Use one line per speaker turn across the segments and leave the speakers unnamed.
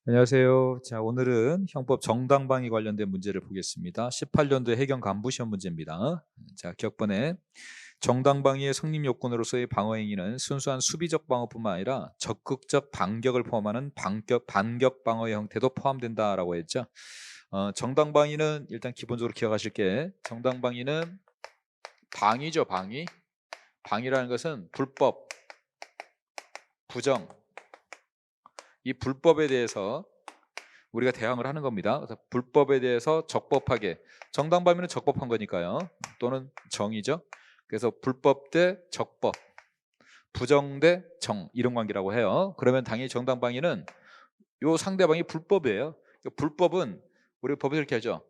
안녕하세요. 자, 오늘은 형법 정당방위 관련된 문제를 보겠습니다. 18년도 해경 간부 시험 문제입니다. 자, 격번에 정당방위의 성립 요건으로서의 방어 행위는 순수한 수비적 방어뿐만 아니라 적극적 반격을 포함하는 반격 방어의 형태도 포함된다라고 했죠. 정당방위는 일단 기본적으로 기억하실 게 정당방위는 방위죠, 방위. 방위라는 것은 불법, 부정, 이 불법에 대해서 우리가 대항을 하는 겁니다. 그래서 불법에 대해서 적법하게, 정당방위는 적법한 거니까요. 또는 정의죠. 그래서 불법 대 적법, 부정 대 정, 이런 관계라고 해요. 그러면 당연히 정당방위는 요 상대방이 불법이에요. 불법은 우리 법에서 이렇게 하죠.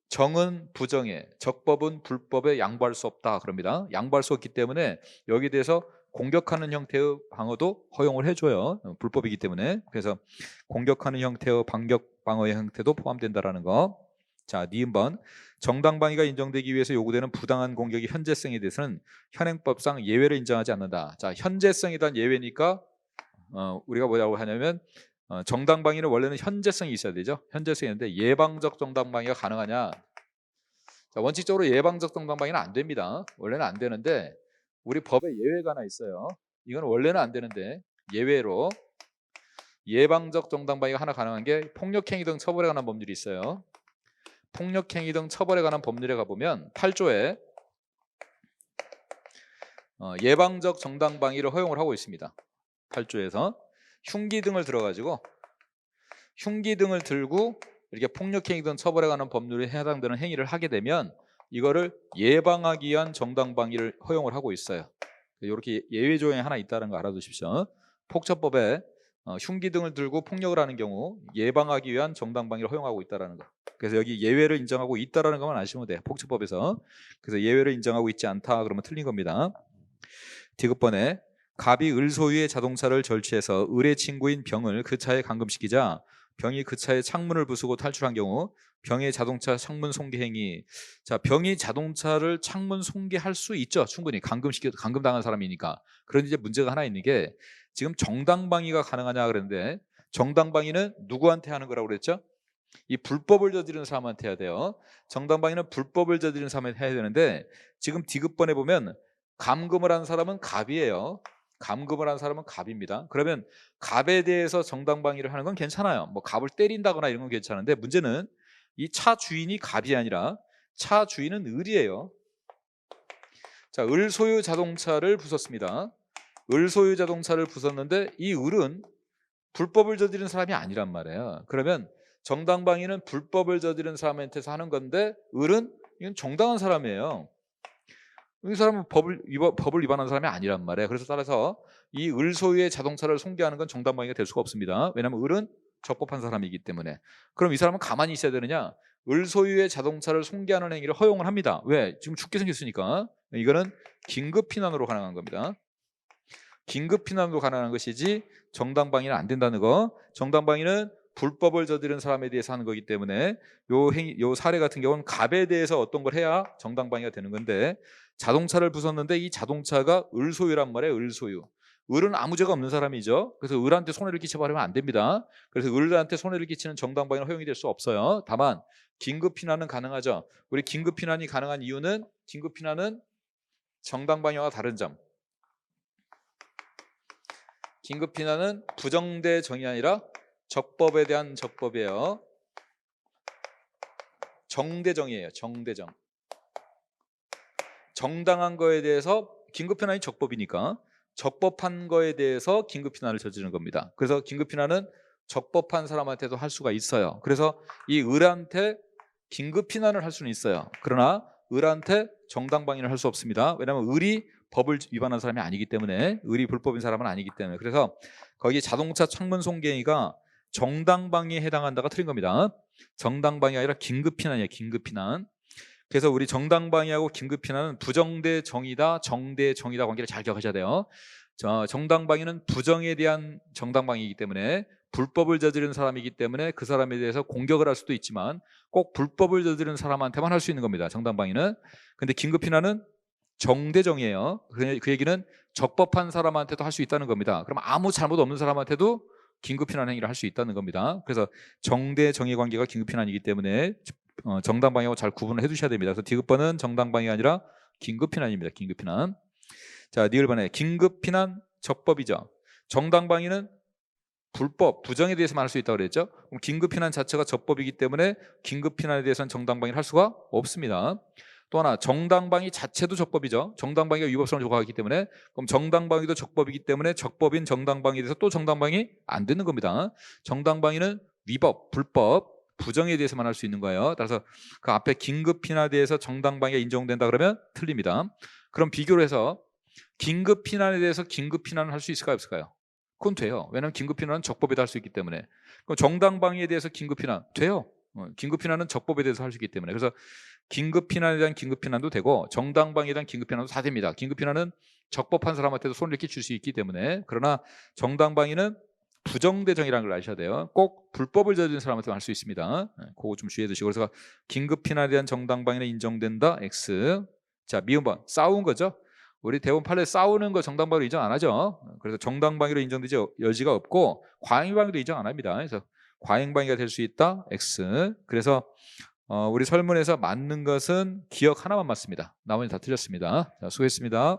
정은 부정에, 적법은 불법에 양보할 수 없다 그럽니다. 양보할 수 없기 때문에 여기에 대해서 공격하는 형태의 방어도 허용을 해줘요. 불법이기 때문에. 그래서 공격하는 형태의 반격 방어의 형태도 포함된다라는 거. 자, 니은번 정당방위가 인정되기 위해서 요구되는 부당한 공격의 현재성에 대해서는 현행법상 예외를 인정하지 않는다. 자, 현재성에 대한 예외니까 우리가 뭐라고 하냐면 정당방위는 원래는 현재성이 있어야 되죠. 현재성이 있는데 예방적 정당방위가 가능하냐? 자, 원칙적으로 예방적 정당방위는 안 됩니다. 원래는 안 되는데 우리 법에 예외가 하나 있어요. 이건 원래는 안 되는데 예외로 예방적 정당방위가 하나 가능한 게 폭력행위 등 처벌에 관한 법률이 있어요. 폭력행위 등 처벌에 관한 법률에 가보면 8조에 예방적 정당방위를 허용을 하고 있습니다. 8조에서 흉기 등을 들어가지고 흉기 등을 들고 이렇게 폭력행위 등 처벌에 관한 법률에 해당되는 행위를 하게 되면 이거를 예방하기 위한 정당방위를 허용을 하고 있어요. 이렇게 예외 조항이 하나 있다는 거 알아두십시오. 폭처법에 흉기 등을 들고 폭력을 하는 경우 예방하기 위한 정당방위를 허용하고 있다는 거. 그래서 여기 예외를 인정하고 있다는 것만 아시면 돼요. 폭처법에서. 그래서 예외를 인정하고 있지 않다 그러면 틀린 겁니다. 디귿번에 갑이 을 소유의 자동차를 절취해서 을의 친구인 병을 그 차에 감금시키자 병이 그 차의 창문을 부수고 탈출한 경우 병의 자동차 창문 손괴 행위. 자, 병이 자동차를 창문 손괴할 수 있죠. 충분히 감금당한 사람이니까. 그런데 이제 문제가 하나 있는 게 지금 정당방위가 가능하냐 그랬는데 정당방위는 누구한테 하는 거라고 그랬죠? 이 불법을 저지르는 사람한테 해야 돼요. 정당방위는 불법을 저지르는 사람한테 해야 되는데 지금 디귿번에 보면 감금을 한 사람은 갑이에요. 감금을 한 사람은 갑입니다. 그러면 갑에 대해서 정당방위를 하는 건 괜찮아요. 뭐 갑을 때린다거나 이런 건 괜찮은데 문제는 이 차 주인이 갑이 아니라 차 주인은 을이에요. 자, 을 소유 자동차를 부쉈습니다. 을 소유 자동차를 부쉈는데 이 을은 불법을 저지른 사람이 아니란 말이에요. 그러면 정당방위는 불법을 저지른 사람한테서 하는 건데 을은 이건 정당한 사람이에요. 이 사람은 법을 위반한 사람이 아니란 말이에요. 그래서 따라서 이 을 소유의 자동차를 손괴하는 건 정당방위가 될 수가 없습니다. 왜냐하면 을은 적법한 사람이기 때문에. 그럼 이 사람은 가만히 있어야 되느냐? 을 소유의 자동차를 손괴하는 행위를 허용을 합니다. 왜? 지금 죽게 생겼으니까. 이거는 긴급 피난으로 가능한 겁니다. 긴급 피난으로 가능한 것이지 정당방위는 안 된다는 거. 정당방위는 불법을 저지른 사람에 대해서 하는 거기 때문에 요 사례 같은 경우는 갑에 대해서 어떤 걸 해야 정당방위가 되는 건데 자동차를 부쉈는데 이 자동차가 을 소유란 말이에요. 을 소유. 을은 아무 죄가 없는 사람이죠. 그래서 을한테 손해를 끼쳐버리면 안 됩니다. 그래서 을한테 손해를 끼치는 정당방위는 허용이 될 수 없어요. 다만 긴급 피난은 가능하죠. 우리 긴급 피난이 가능한 이유는 긴급 피난은 정당방위와 다른 점. 긴급 피난은 부정대 정이 아니라 적법에 대한 적법이에요. 정대정이에요. 정대정. 정당한 거에 대해서 긴급 피난이 적법이니까 적법한 거에 대해서 긴급 피난을 저지르는 겁니다. 그래서 긴급 피난은 적법한 사람한테도 할 수가 있어요. 그래서 이 을한테 긴급 피난을 할 수는 있어요. 그러나 을한테 정당방위를 할 수 없습니다. 왜냐하면 을이 법을 위반한 사람이 아니기 때문에, 을이 불법인 사람은 아니기 때문에. 그래서 거기 자동차 창문 손괴가 정당방위에 해당한다가 틀린 겁니다. 정당방위가 아니라 긴급 피난이에요. 긴급 피난. 그래서 우리 정당방위하고 긴급 피난은 부정대 정의다, 정대 정의다 관계를 잘 기억하셔야 돼요. 정당방위는 부정에 대한 정당방위이기 때문에 불법을 저지른 사람이기 때문에 그 사람에 대해서 공격을 할 수도 있지만 꼭 불법을 저지른 사람한테만 할 수 있는 겁니다. 정당방위는. 근데 긴급 피난은 정대정이에요. 그 얘기는 적법한 사람한테도 할 수 있다는 겁니다. 그럼 아무 잘못 없는 사람한테도 긴급 피난 행위를 할 수 있다는 겁니다. 그래서 정대 정의 관계가 긴급 피난이기 때문에 정당 방위하고 잘 구분을 해두셔야 됩니다. 그래서 디귿번은 정당 방위가 아니라 긴급 피난입니다. 긴급 피난. 자, 니을번에 긴급 피난 적법이죠. 정당 방위는 불법, 부정에 대해서만 할 수 있다고 그랬죠. 그럼 긴급 피난 자체가 적법이기 때문에 긴급 피난에 대해서는 정당 방위를 할 수가 없습니다. 또 하나, 정당 방위 자체도 적법이죠. 정당 방위가 위법성을 조각하기 때문에, 그럼 정당 방위도 적법이기 때문에 적법인 정당 방위에 대해서 또 정당 방위 안 되는 겁니다. 정당 방위는 위법, 불법, 부정에 대해서만 할 수 있는 거예요. 따라서 그 앞에 긴급 피난에 대해서 정당 방위가 인정된다 그러면 틀립니다. 그럼 비교를 해서 긴급 피난에 대해서 긴급 피난을 할 수 있을까요, 없을까요? 그건 돼요. 왜냐하면 긴급 피난은 적법에도 할 수 있기 때문에. 그럼 정당 방위에 대해서 긴급 피난 돼요. 긴급 피난은 적법에 대해서 할 수 있기 때문에. 그래서 긴급 피난에 대한 긴급 피난도 되고 정당 방위에 대한 긴급 피난도 다 됩니다. 긴급 피난은 적법한 사람한테도 손을 끼칠 수 있기 때문에. 그러나 정당 방위는 부정대정이라는 걸 아셔야 돼요. 꼭 불법을 저지른 사람한테만 할 수 있습니다. 그거 좀 주의해 두시고. 그래서 긴급 피난에 대한 정당 방위는 인정된다. X. 자, 미음번 싸운 거죠. 우리 대법원 판례 싸우는 거 정당 방위로 인정 안 하죠. 그래서 정당 방위로 인정되지 여지가 없고 과잉 방위도 인정 안 합니다. 그래서 과잉 방위가 될 수 있다. X. 그래서 우리 설문에서 맞는 것은 기억 하나만 맞습니다. 나머지 다 틀렸습니다. 자, 수고했습니다.